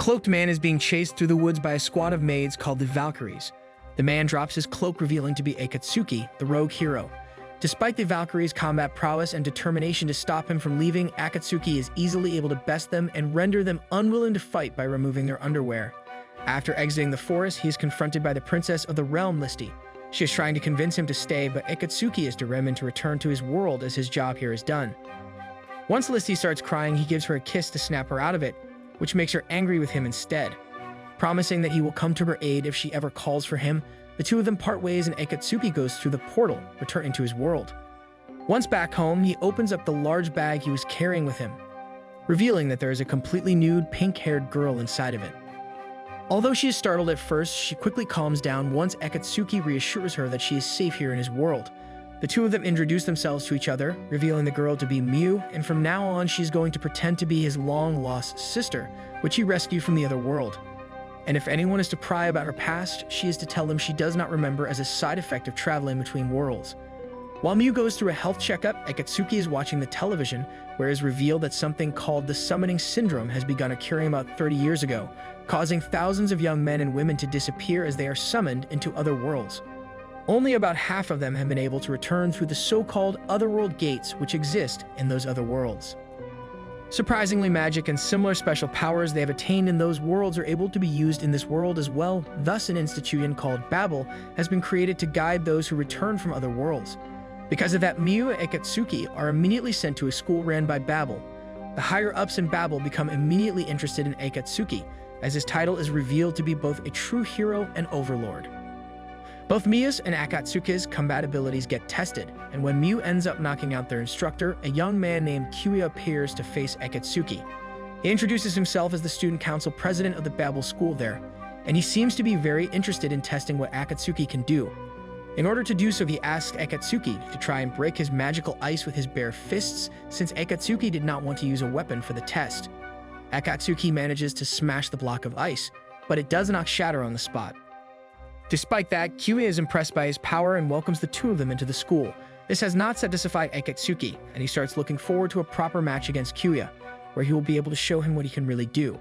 cloaked man is being chased through the woods by a squad of maids called the Valkyries. The man drops his cloak, revealing to be Akatsuki, the rogue hero. Despite the Valkyries' combat prowess and determination to stop him from leaving, Akatsuki is easily able to best them and render them unwilling to fight by removing their underwear. After exiting the forest, he is confronted by the princess of the realm, Listy. She is trying to convince him to stay, but Akatsuki is determined to return to his world as his job here is done. Once Listy starts crying, he gives her a kiss to snap her out of it, which makes her angry with him instead. Promising that he will come to her aid if she ever calls for him, the two of them part ways and Akatsuki goes through the portal, returning to his world. Once back home, he opens up the large bag he was carrying with him, revealing that there is a completely nude, pink-haired girl inside of it. Although she is startled at first, she quickly calms down once Akatsuki reassures her that she is safe here in his world. The two of them introduce themselves to each other, revealing the girl to be Miu, and from now on she's going to pretend to be his long-lost sister, which he rescued from the other world. And if anyone is to pry about her past, she is to tell them she does not remember as a side effect of traveling between worlds. While Miu goes through a health checkup, Akatsuki is watching the television, where it is revealed that something called the summoning syndrome has begun occurring about 30 years ago, causing thousands of young men and women to disappear as they are summoned into other worlds. Only about half of them have been able to return through the so-called otherworld gates which exist in those other worlds. Surprisingly, magic and similar special powers they have attained in those worlds are able to be used in this world as well. Thus, an institution called Babel has been created to guide those who return from other worlds. Because of that, Miu and Akatsuki are immediately sent to a school ran by Babel. The higher-ups in Babel become immediately interested in Akatsuki, as his title is revealed to be both a true hero and overlord. Both Miu's and Akatsuki's combat abilities get tested, and when Miu ends up knocking out their instructor, a young man named Kyuya appears to face Akatsuki. He introduces himself as the student council president of the Babel school there, and he seems to be very interested in testing what Akatsuki can do. In order to do so, he asks Akatsuki to try and break his magical ice with his bare fists, since Akatsuki did not want to use a weapon for the test. Akatsuki manages to smash the block of ice, but it does not shatter on the spot. Despite that, Kyuya is impressed by his power and welcomes the two of them into the school. This has not satisfied Akatsuki, and he starts looking forward to a proper match against Kyuya, where he will be able to show him what he can really do.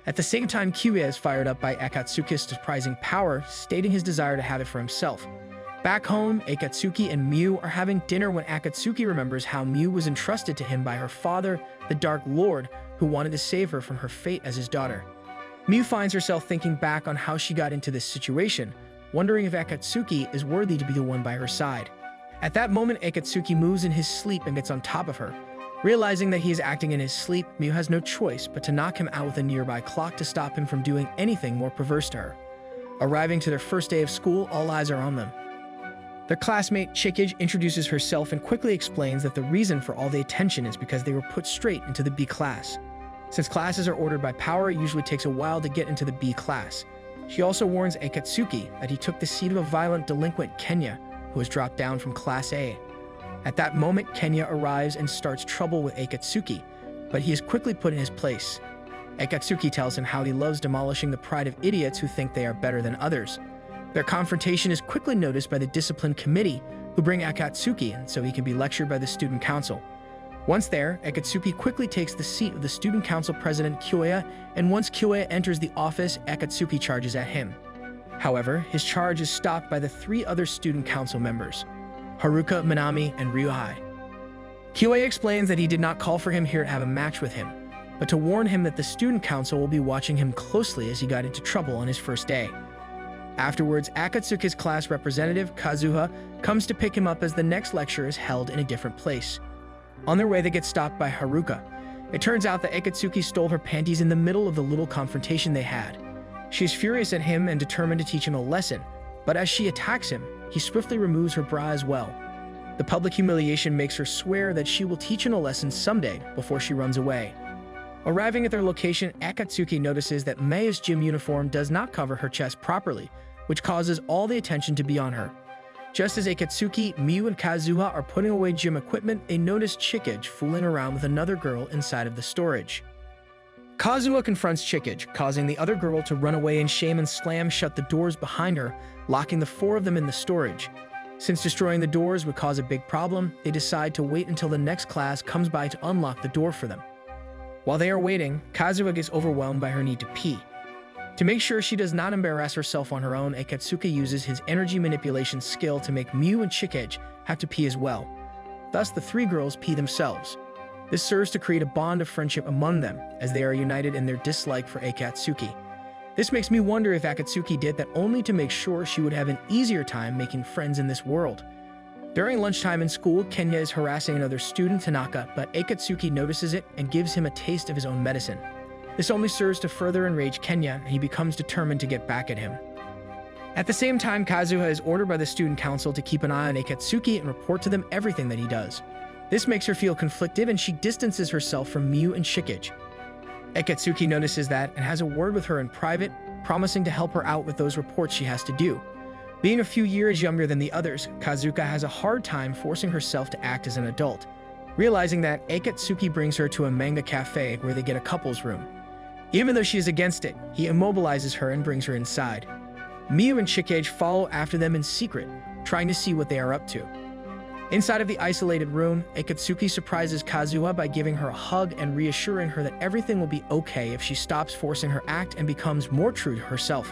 At the same time, Kyuya is fired up by Akatsuki's surprising power, stating his desire to have it for himself. Back home, Akatsuki and Miu are having dinner when Akatsuki remembers how Miu was entrusted to him by her father, the Dark Lord, who wanted to save her from her fate as his daughter. Miu finds herself thinking back on how she got into this situation, wondering if Akatsuki is worthy to be the one by her side. At that moment, Akatsuki moves in his sleep and gets on top of her. Realizing that he is acting in his sleep, Miu has no choice but to knock him out with a nearby clock to stop him from doing anything more perverse to her. Arriving to their first day of school, all eyes are on them. Their classmate, Chikage, introduces herself and quickly explains that the reason for all the attention is because they were put straight into the B class. Since classes are ordered by power, it usually takes a while to get into the B class. She also warns Akatsuki that he took the seat of a violent delinquent, Kenya, who was dropped down from Class A. At that moment, Kenya arrives and starts trouble with Akatsuki, but he is quickly put in his place. Akatsuki tells him how he loves demolishing the pride of idiots who think they are better than others. Their confrontation is quickly noticed by the discipline committee, who bring Akatsuki in so he can be lectured by the student council. Once there, Akatsuki quickly takes the seat of the student council president Kyuya, and once Kyuya enters the office, Akatsuki charges at him. However, his charge is stopped by the three other student council members, Haruka, Minami, and Ryuhei. Kyuya explains that he did not call for him here to have a match with him, but to warn him that the student council will be watching him closely as he got into trouble on his first day. Afterwards, Akatsuki's class representative, Kazuha, comes to pick him up as the next lecture is held in a different place. On their way, they get stopped by Haruka. It turns out that Akatsuki stole her panties in the middle of the little confrontation they had. She is furious at him and determined to teach him a lesson, but as she attacks him, he swiftly removes her bra as well. The public humiliation makes her swear that she will teach him a lesson someday before she runs away. Arriving at their location, Akatsuki notices that Mei's gym uniform does not cover her chest properly, which causes all the attention to be on her. Just as Akatsuki, Miu, and Kazuha are putting away gym equipment, they notice Chikage fooling around with another girl inside of the storage. Kazuha confronts Chikage, causing the other girl to run away in shame and slam shut the doors behind her, locking the four of them in the storage. Since destroying the doors would cause a big problem, they decide to wait until the next class comes by to unlock the door for them. While they are waiting, Kazuha gets overwhelmed by her need to pee. To make sure she does not embarrass herself on her own, Akatsuki uses his energy manipulation skill to make Miu and Chikage have to pee as well. Thus, the three girls pee themselves. This serves to create a bond of friendship among them, as they are united in their dislike for Akatsuki. This makes me wonder if Akatsuki did that only to make sure she would have an easier time making friends in this world. During lunchtime in school, Kenya is harassing another student, Tanaka, but Akatsuki notices it and gives him a taste of his own medicine. This only serves to further enrage Kenya, and he becomes determined to get back at him. At the same time, Kazuha is ordered by the student council to keep an eye on Akatsuki and report to them everything that he does. This makes her feel conflicted, and she distances herself from Miu and Chikage. Akatsuki notices that and has a word with her in private, promising to help her out with those reports she has to do. Being a few years younger than the others, Kazuka has a hard time forcing herself to act as an adult, realizing that Akatsuki brings her to a manga cafe where they get a couple's room. Even though she is against it, he immobilizes her and brings her inside. Miu and Chikage follow after them in secret, trying to see what they are up to. Inside of the isolated room, Akatsuki surprises Kazuha by giving her a hug and reassuring her that everything will be okay if she stops forcing her act and becomes more true to herself.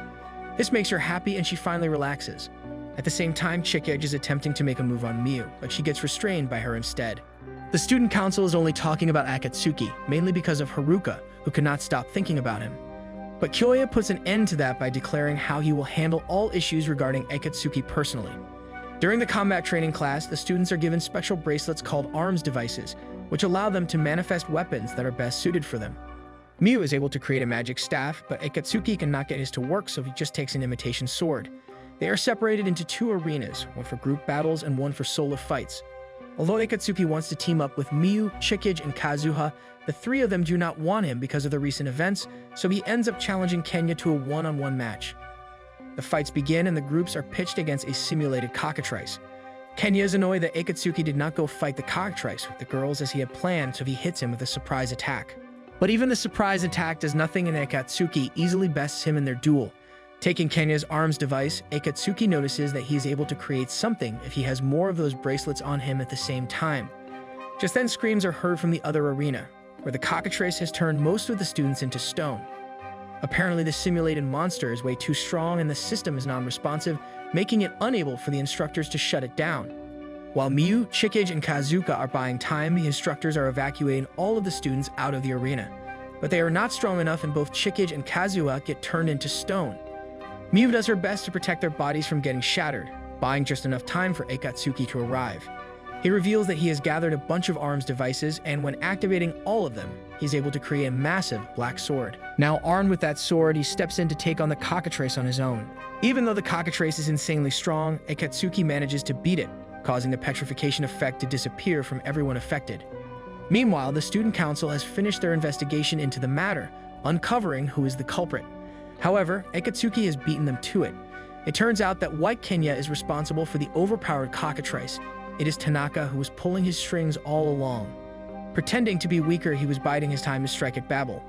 This makes her happy and she finally relaxes. At the same time, Chikage is attempting to make a move on Miu, but she gets restrained by her instead. The student council is only talking about Akatsuki, mainly because of Haruka, who cannot stop thinking about him. But Kyoya puts an end to that by declaring how he will handle all issues regarding Akatsuki personally. During the combat training class, the students are given special bracelets called arms devices, which allow them to manifest weapons that are best suited for them. Miu is able to create a magic staff, but Akatsuki cannot get his to work, so he just takes an imitation sword. They are separated into two arenas, one for group battles and one for solo fights. Although Akatsuki wants to team up with Miu, Chikage, and Kazuha, the three of them do not want him because of the recent events, so he ends up challenging Kenya to a one-on-one match. The fights begin and the groups are pitched against a simulated cockatrice. Kenya is annoyed that Akatsuki did not go fight the cockatrice with the girls as he had planned, so he hits him with a surprise attack. But even the surprise attack does nothing, and Akatsuki easily bests him in their duel. Taking Kenya's arms device, Akatsuki notices that he is able to create something if he has more of those bracelets on him at the same time. Just then, screams are heard from the other arena, where the cockatrice has turned most of the students into stone. Apparently, the simulated monster is way too strong and the system is non-responsive, making it unable for the instructors to shut it down. While Miu, Chikage, and Kazuka are buying time, the instructors are evacuating all of the students out of the arena. But they are not strong enough and both Chikage and Kazuha get turned into stone. Miu does her best to protect their bodies from getting shattered, buying just enough time for Akatsuki to arrive. He reveals that he has gathered a bunch of arms devices, and when activating all of them, he's able to create a massive black sword. Now armed with that sword, he steps in to take on the cockatrice on his own. Even though the cockatrice is insanely strong, Akatsuki manages to beat it, causing the petrification effect to disappear from everyone affected. Meanwhile, the student council has finished their investigation into the matter, uncovering who is the culprit. However, Akatsuki has beaten them to it. It turns out that White Kenya is responsible for the overpowered cockatrice. It is Tanaka who was pulling his strings all along. Pretending to be weaker, he was biding his time to strike at Babel.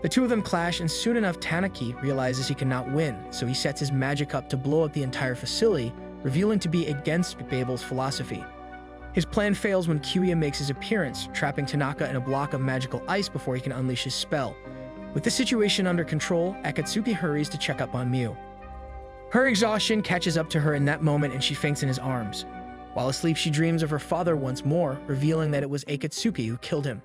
The two of them clash, and soon enough Tanaki realizes he cannot win, so he sets his magic up to blow up the entire facility, revealing to be against Babel's philosophy. His plan fails when Kyoya makes his appearance, trapping Tanaka in a block of magical ice before he can unleash his spell. With the situation under control, Akatsuki hurries to check up on Miu. Her exhaustion catches up to her in that moment and she faints in his arms. While asleep, she dreams of her father once more, revealing that it was Akatsuki who killed him.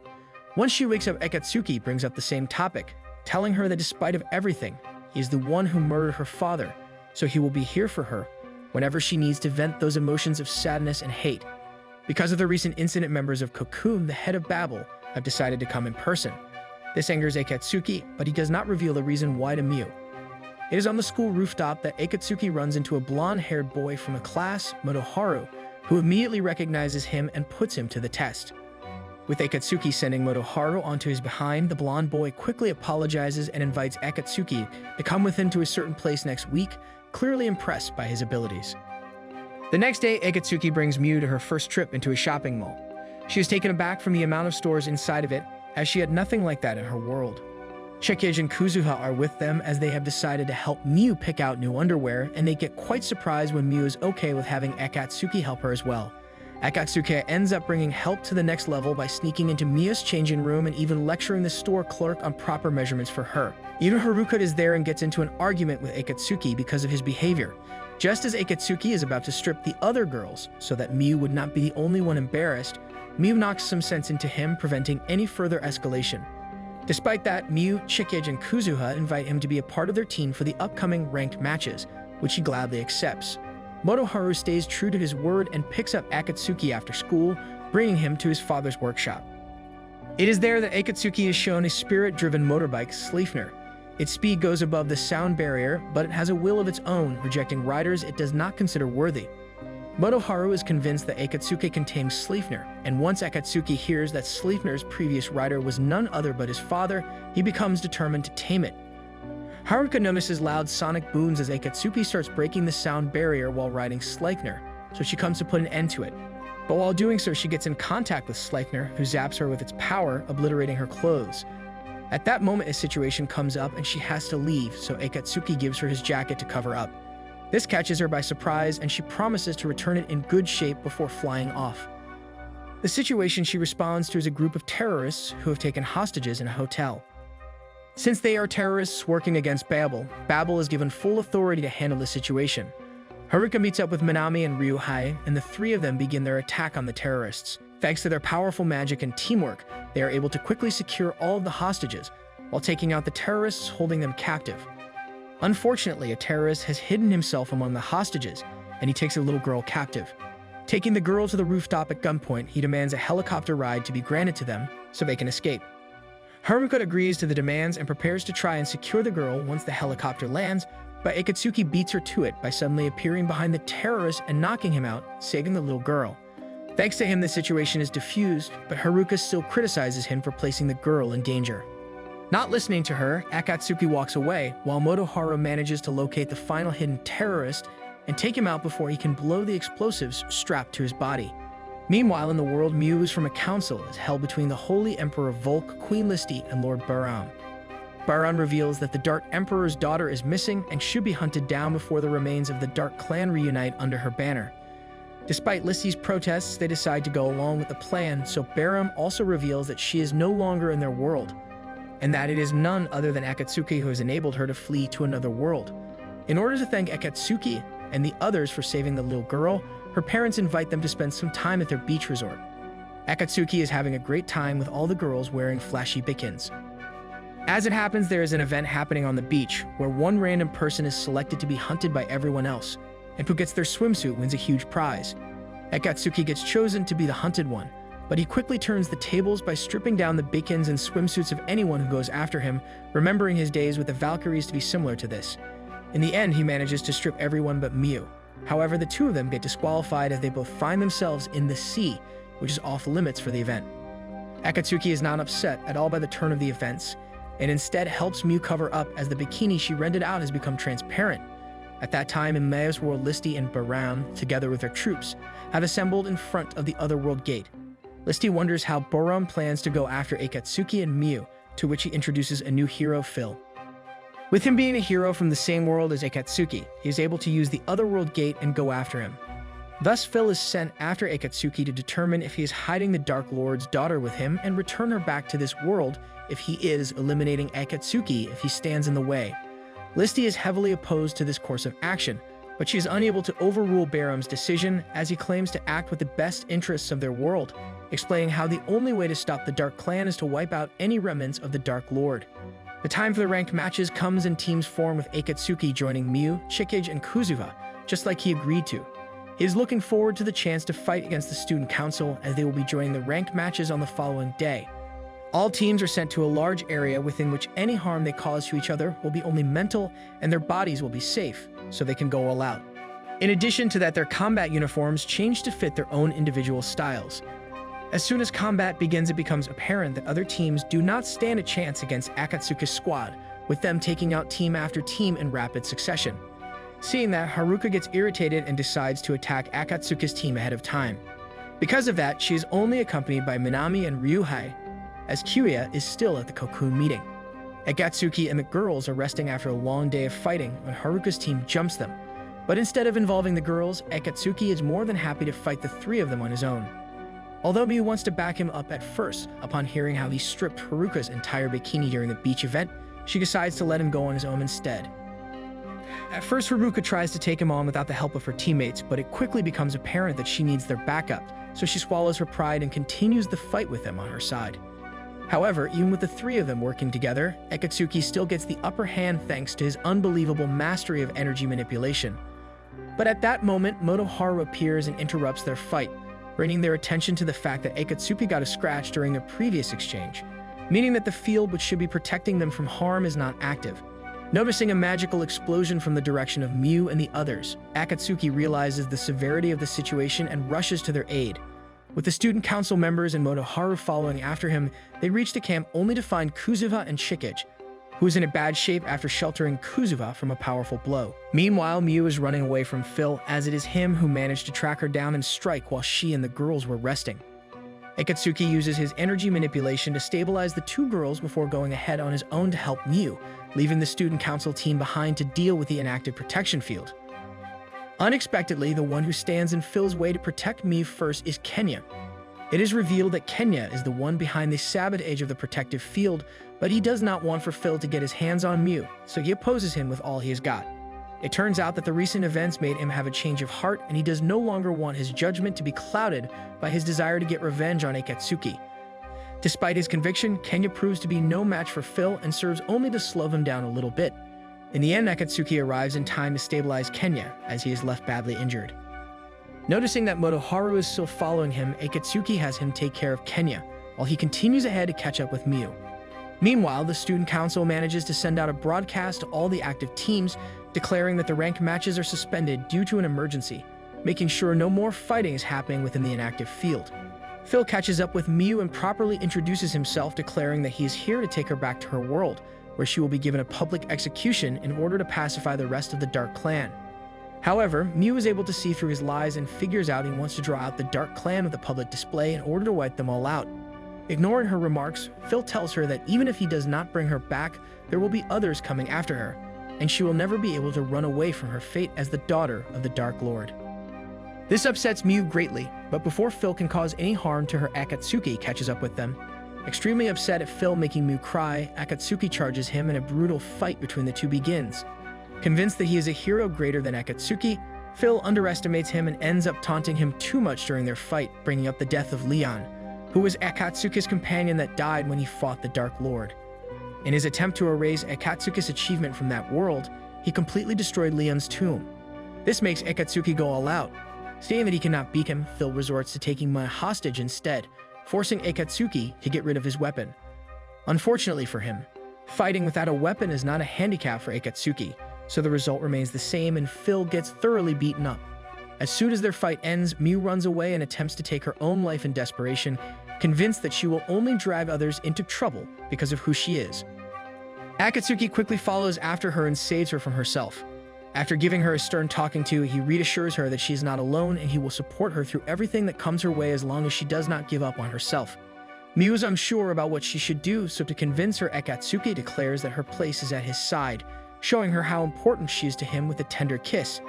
Once she wakes up, Akatsuki brings up the same topic, telling her that despite of everything, he is the one who murdered her father, so he will be here for her whenever she needs to vent those emotions of sadness and hate. Because of the recent incident, members of Cocoon, the head of Babel, have decided to come in person. This angers Akatsuki, but he does not reveal the reason why to Miu. It is on the school rooftop that Akatsuki runs into a blonde-haired boy from a class, Motoharu, who immediately recognizes him and puts him to the test. With Akatsuki sending Motoharu onto his behind, the blonde boy quickly apologizes and invites Akatsuki to come with him to a certain place next week, clearly impressed by his abilities. The next day, Akatsuki brings Miu to her first trip into a shopping mall. She is taken aback from the amount of stores inside of it, as she had nothing like that in her world. Chikage and Kazuha are with them as they have decided to help Miu pick out new underwear, and they get quite surprised when Miu is okay with having Akatsuki help her as well. Akatsuki ends up bringing help to the next level by sneaking into Mia's changing room and even lecturing the store clerk on proper measurements for her. Even Haruka is there and gets into an argument with Akatsuki because of his behavior. Just as Akatsuki is about to strip the other girls so that Miu would not be the only one embarrassed, Miu knocks some sense into him, preventing any further escalation. Despite that, Miu, Chikage, and Kuzuha invite him to be a part of their team for the upcoming ranked matches, which he gladly accepts. Motoharu stays true to his word and picks up Akatsuki after school, bringing him to his father's workshop. It is there that Akatsuki is shown a spirit-driven motorbike, Sleipnir. Its speed goes above the sound barrier, but it has a will of its own, rejecting riders it does not consider worthy. Motoharu is convinced that Akatsuki can tame Sleipnir, and once Akatsuki hears that Sleipnir's previous rider was none other but his father, he becomes determined to tame it. Haruka notices loud sonic booms as Akatsuki starts breaking the sound barrier while riding Sleipnir, so she comes to put an end to it. But while doing so, she gets in contact with Sleipnir, who zaps her with its power, obliterating her clothes. At that moment, a situation comes up and she has to leave, so Akatsuki gives her his jacket to cover up. This catches her by surprise, and she promises to return it in good shape before flying off. The situation she responds to is a group of terrorists who have taken hostages in a hotel. Since they are terrorists working against Babel, Babel is given full authority to handle the situation. Haruka meets up with Minami and Ryuhei, and the three of them begin their attack on the terrorists. Thanks to their powerful magic and teamwork, they are able to quickly secure all of the hostages, while taking out the terrorists holding them captive. Unfortunately, a terrorist has hidden himself among the hostages, and he takes a little girl captive. Taking the girl to the rooftop at gunpoint, he demands a helicopter ride to be granted to them so they can escape. Haruka agrees to the demands and prepares to try and secure the girl once the helicopter lands, but Akatsuki beats her to it by suddenly appearing behind the terrorist and knocking him out, saving the little girl. Thanks to him, the situation is diffused, but Haruka still criticizes him for placing the girl in danger. Not listening to her, Akatsuki walks away, while Motoharu manages to locate the final hidden terrorist and take him out before he can blow the explosives strapped to his body. Meanwhile, in the world, Muse from a council is held between the Holy Emperor Volk, Queen Listi, and Lord Baran. Baran reveals that the Dark Emperor's daughter is missing and should be hunted down before the remains of the Dark Clan reunite under her banner. Despite Listi's protests, they decide to go along with the plan, so Baran also reveals that she is no longer in their world, and that it is none other than Akatsuki who has enabled her to flee to another world. In order to thank Akatsuki and the others for saving the little girl, her parents invite them to spend some time at their beach resort. Akatsuki is having a great time with all the girls wearing flashy bikinis. As it happens, there is an event happening on the beach where one random person is selected to be hunted by everyone else, and who gets their swimsuit wins a huge prize. Akatsuki gets chosen to be the hunted one, but he quickly turns the tables by stripping down the bikinis and swimsuits of anyone who goes after him, remembering his days with the Valkyries to be similar to this. In the end, he manages to strip everyone but Miu. However, the two of them get disqualified as they both find themselves in the sea, which is off limits for the event. Akatsuki is not upset at all by the turn of the events, and instead helps Miu cover up as the bikini she rented out has become transparent. At that time, in Maya's world, Listi and Baran, together with their troops, have assembled in front of the Otherworld Gate. Listi wonders how Baran plans to go after Akatsuki and Miu, to which he introduces a new hero, Phil. With him being a hero from the same world as Akatsuki, he is able to use the Otherworld Gate and go after him. Thus, Phil is sent after Akatsuki to determine if he is hiding the Dark Lord's daughter with him and return her back to this world if he is, eliminating Akatsuki if he stands in the way. Listi is heavily opposed to this course of action, but she is unable to overrule Baram's decision as he claims to act with the best interests of their world, explaining how the only way to stop the Dark Clan is to wipe out any remnants of the Dark Lord. The time for the ranked matches comes and teams form with Akatsuki joining Miu, Chikage, and Kuzuha, just like he agreed to. He is looking forward to the chance to fight against the Student Council as they will be joining the ranked matches on the following day. All teams are sent to a large area within which any harm they cause to each other will be only mental and their bodies will be safe, so they can go all out. In addition to that, their combat uniforms change to fit their own individual styles. As soon as combat begins, it becomes apparent that other teams do not stand a chance against Akatsuki's squad, with them taking out team after team in rapid succession. Seeing that, Haruka gets irritated and decides to attack Akatsuki's team ahead of time. Because of that, she is only accompanied by Minami and Ryuhei, as Kyuya is still at the Cocoon meeting. Akatsuki and the girls are resting after a long day of fighting when Haruka's team jumps them. But instead of involving the girls, Akatsuki is more than happy to fight the three of them on his own. Although Miu wants to back him up at first, upon hearing how he stripped Haruka's entire bikini during the beach event, she decides to let him go on his own instead. At first, Haruka tries to take him on without the help of her teammates, but it quickly becomes apparent that she needs their backup, so she swallows her pride and continues the fight with them on her side. However, even with the three of them working together, Akatsuki still gets the upper hand thanks to his unbelievable mastery of energy manipulation. But at that moment, Motoharu appears and interrupts their fight, bringing their attention to the fact that Akatsuki got a scratch during their previous exchange, meaning that the field which should be protecting them from harm is not active. Noticing a magical explosion from the direction of Miu and the others, Akatsuki realizes the severity of the situation and rushes to their aid. With the student council members and Motoharu following after him, they reach the camp only to find Kuzuha and Chikage, who is in a bad shape after sheltering Kuzuha from a powerful blow. Meanwhile, Miu is running away from Phil, as it is him who managed to track her down and strike while she and the girls were resting. Akatsuki uses his energy manipulation to stabilize the two girls before going ahead on his own to help Miu, leaving the student council team behind to deal with the inactive protection field. Unexpectedly, the one who stands in Phil's way to protect Miu first is Kenya. It is revealed that Kenya is the one behind the sabotage of the protective field, but he does not want for Phil to get his hands on Miu, so he opposes him with all he has got. It turns out that the recent events made him have a change of heart, and he does no longer want his judgment to be clouded by his desire to get revenge on Akatsuki. Despite his conviction, Kenya proves to be no match for Phil and serves only to slow him down a little bit. In the end, Akatsuki arrives in time to stabilize Kenya, as he is left badly injured. Noticing that Motoharu is still following him, Akatsuki has him take care of Kenya, while he continues ahead to catch up with Miu. Meanwhile, the student council manages to send out a broadcast to all the active teams, declaring that the ranked matches are suspended due to an emergency, making sure no more fighting is happening within the inactive field. Phil catches up with Miu and properly introduces himself, declaring that he is here to take her back to her world, where she will be given a public execution in order to pacify the rest of the Dark Clan. However, Miu is able to see through his lies and figures out he wants to draw out the Dark Clan with a public display in order to wipe them all out. Ignoring her remarks, Phil tells her that even if he does not bring her back, there will be others coming after her, and she will never be able to run away from her fate as the daughter of the Dark Lord. This upsets Miu greatly, but before Phil can cause any harm to her, Akatsuki catches up with them. Extremely upset at Phil making Miu cry, Akatsuki charges him and a brutal fight between the two begins. Convinced that he is a hero greater than Akatsuki, Phil underestimates him and ends up taunting him too much during their fight, bringing up the death of Leon, who was Akatsuki's companion that died when he fought the Dark Lord. In his attempt to erase Akatsuki's achievement from that world, he completely destroyed Leon's tomb. This makes Akatsuki go all out. Seeing that he cannot beat him, Phil resorts to taking Miu hostage instead, forcing Akatsuki to get rid of his weapon. Unfortunately for him, fighting without a weapon is not a handicap for Akatsuki, so the result remains the same and Phil gets thoroughly beaten up. As soon as their fight ends, Miu runs away and attempts to take her own life in desperation, convinced that she will only drag others into trouble because of who she is. Akatsuki quickly follows after her and saves her from herself. After giving her a stern talking to, he reassures her that she is not alone and he will support her through everything that comes her way as long as she does not give up on herself. Miu is unsure about what she should do, so to convince her, Akatsuki declares that her place is at his side, showing her how important she is to him with a tender kiss.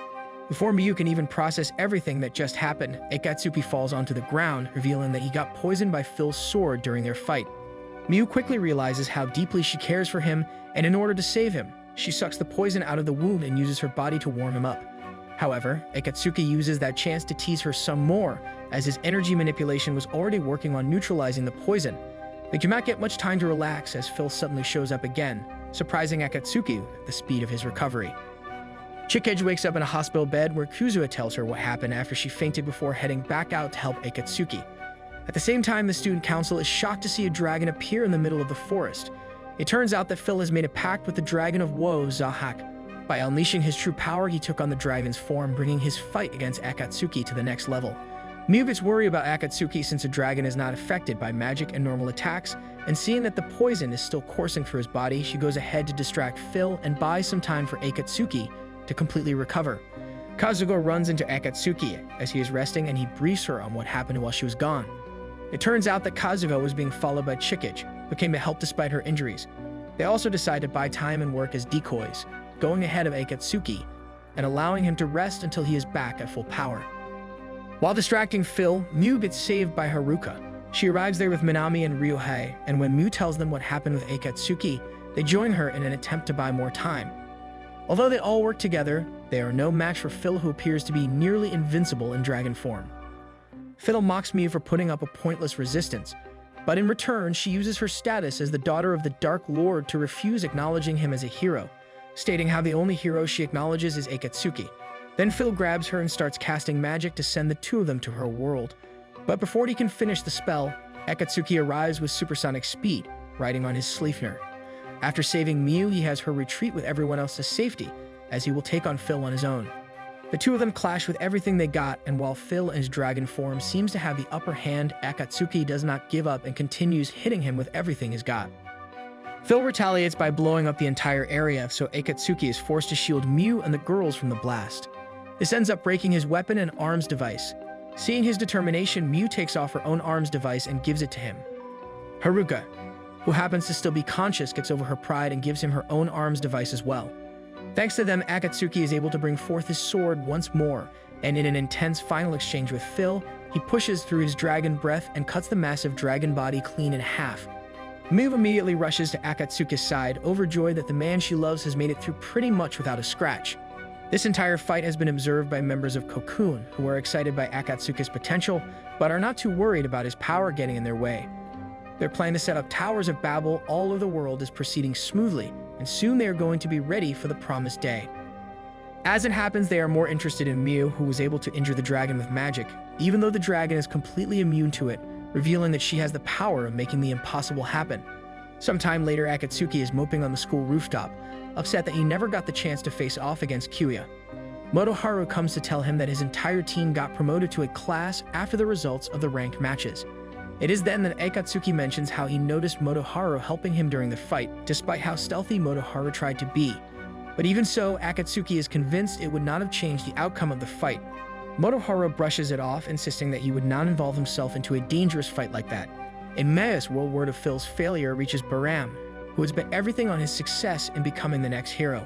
Before Miu can even process everything that just happened, Akatsuki falls onto the ground, revealing that he got poisoned by Phil's sword during their fight. Miu quickly realizes how deeply she cares for him, and in order to save him, she sucks the poison out of the wound and uses her body to warm him up. However, Akatsuki uses that chance to tease her some more, as his energy manipulation was already working on neutralizing the poison. They do not get much time to relax as Phil suddenly shows up again, surprising Akatsuki at the speed of his recovery. Chikage wakes up in a hospital bed where Kuzuha tells her what happened after she fainted before heading back out to help Akatsuki. At the same time, the student council is shocked to see a dragon appear in the middle of the forest. It turns out that Phil has made a pact with the Dragon of Woe, Zahak. By unleashing his true power, he took on the dragon's form, bringing his fight against Akatsuki to the next level. Miu gets worried about Akatsuki since the dragon is not affected by magic and normal attacks, and seeing that the poison is still coursing through his body, she goes ahead to distract Phil and buys some time for Akatsuki to completely recover. Kazugo runs into Akatsuki as he is resting and he briefs her on what happened while she was gone. It turns out that Kazugo was being followed by Chikage, who came to help despite her injuries. They also decide to buy time and work as decoys, going ahead of Akatsuki, and allowing him to rest until he is back at full power. While distracting Phil, Miu gets saved by Haruka. She arrives there with Minami and Ryohei, and when Miu tells them what happened with Akatsuki, they join her in an attempt to buy more time. Although they all work together, they are no match for Phil, who appears to be nearly invincible in dragon form. Phil mocks Miu for putting up a pointless resistance, but in return, she uses her status as the daughter of the Dark Lord to refuse acknowledging him as a hero, stating how the only hero she acknowledges is Akatsuki. Then Phil grabs her and starts casting magic to send the two of them to her world. But before he can finish the spell, Akatsuki arrives with supersonic speed, riding on his Sleipnir. After saving Miu, he has her retreat with everyone else to safety, as he will take on Phil on his own. The two of them clash with everything they got, and while Phil in his dragon form seems to have the upper hand, Akatsuki does not give up and continues hitting him with everything he's got. Phil retaliates by blowing up the entire area, so Akatsuki is forced to shield Miu and the girls from the blast. This ends up breaking his weapon and arms device. Seeing his determination, Miu takes off her own arms device and gives it to him. Haruka, who happens to still be conscious, gets over her pride and gives him her own arms device as well. Thanks to them, Akatsuki is able to bring forth his sword once more, and in an intense final exchange with Phil, he pushes through his dragon breath and cuts the massive dragon body clean in half. Miu immediately rushes to Akatsuki's side, overjoyed that the man she loves has made it through pretty much without a scratch. This entire fight has been observed by members of Cocoon, who are excited by Akatsuki's potential, but are not too worried about his power getting in their way. Their plan to set up towers of Babel all over the world is proceeding smoothly, and soon they are going to be ready for the promised day. As it happens, they are more interested in Miu, who was able to injure the dragon with magic, even though the dragon is completely immune to it, revealing that she has the power of making the impossible happen. Sometime later, Akatsuki is moping on the school rooftop, upset that he never got the chance to face off against Kyuya. Motoharu comes to tell him that his entire team got promoted to a class after the results of the ranked matches. It is then that Akatsuki mentions how he noticed Motoharu helping him during the fight, despite how stealthy Motoharu tried to be. But even so, Akatsuki is convinced it would not have changed the outcome of the fight. Motoharu brushes it off, insisting that he would not involve himself into a dangerous fight like that. In Maius, world word of Phil's failure reaches Baram, who has bet everything on his success in becoming the next hero.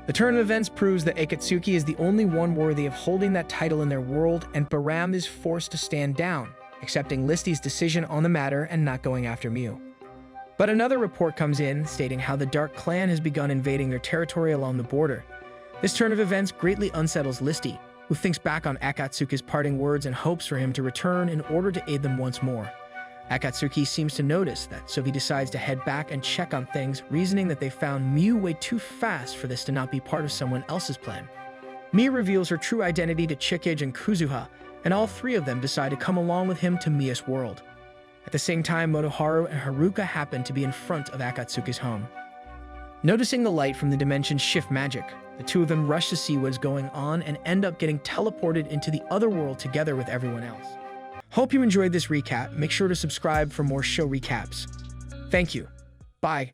The turn of events proves that Akatsuki is the only one worthy of holding that title in their world, and Baram is forced to stand down, accepting Listy's decision on the matter and not going after Miu. But another report comes in, stating how the Dark Clan has begun invading their territory along the border. This turn of events greatly unsettles Listy, who thinks back on Akatsuki's parting words and hopes for him to return in order to aid them once more. Akatsuki seems to notice that, so he decides to head back and check on things, reasoning that they found Miu way too fast for this to not be part of someone else's plan. Miu reveals her true identity to Chikage and Kuzuha, and all three of them decide to come along with him to Mia's world. At the same time, Motoharu and Haruka happen to be in front of Akatsuki's home. Noticing the light from the dimension shift magic, the two of them rush to see what is going on and end up getting teleported into the other world together with everyone else. Hope you enjoyed this recap. Make sure to subscribe for more show recaps. Thank you. Bye.